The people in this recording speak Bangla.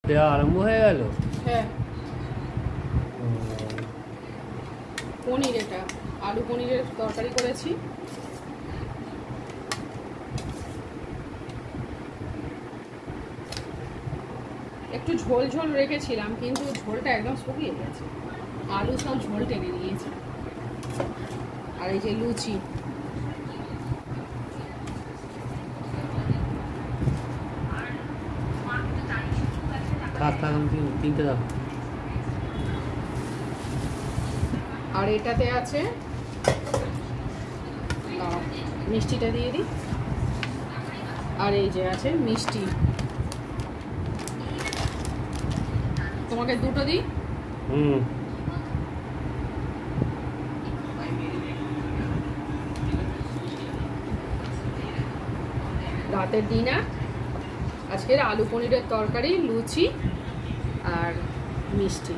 দেওয়া আরম্ভ হয়ে গেল। হ্যাঁ, পনির, এটা আলু পনিরের তরকারি করেছি। একটু ঝোল ঝোল রেখেছিলাম, কিন্তু ঝোলটা একদম শুকিয়ে গেছে, আলু সব ঝোল টেনে নিয়েছে। আর এই যে লুচি, তিনটে দাও। আর এটাতে আছে, মিষ্টিটা দিয়ে দিই। আর এই যে আছে মিষ্টি, তোমাকে দুটো দিই। রাতের ডিনার আজকের আলু পনিরের তরকারি, লুচি আর মিষ্টি।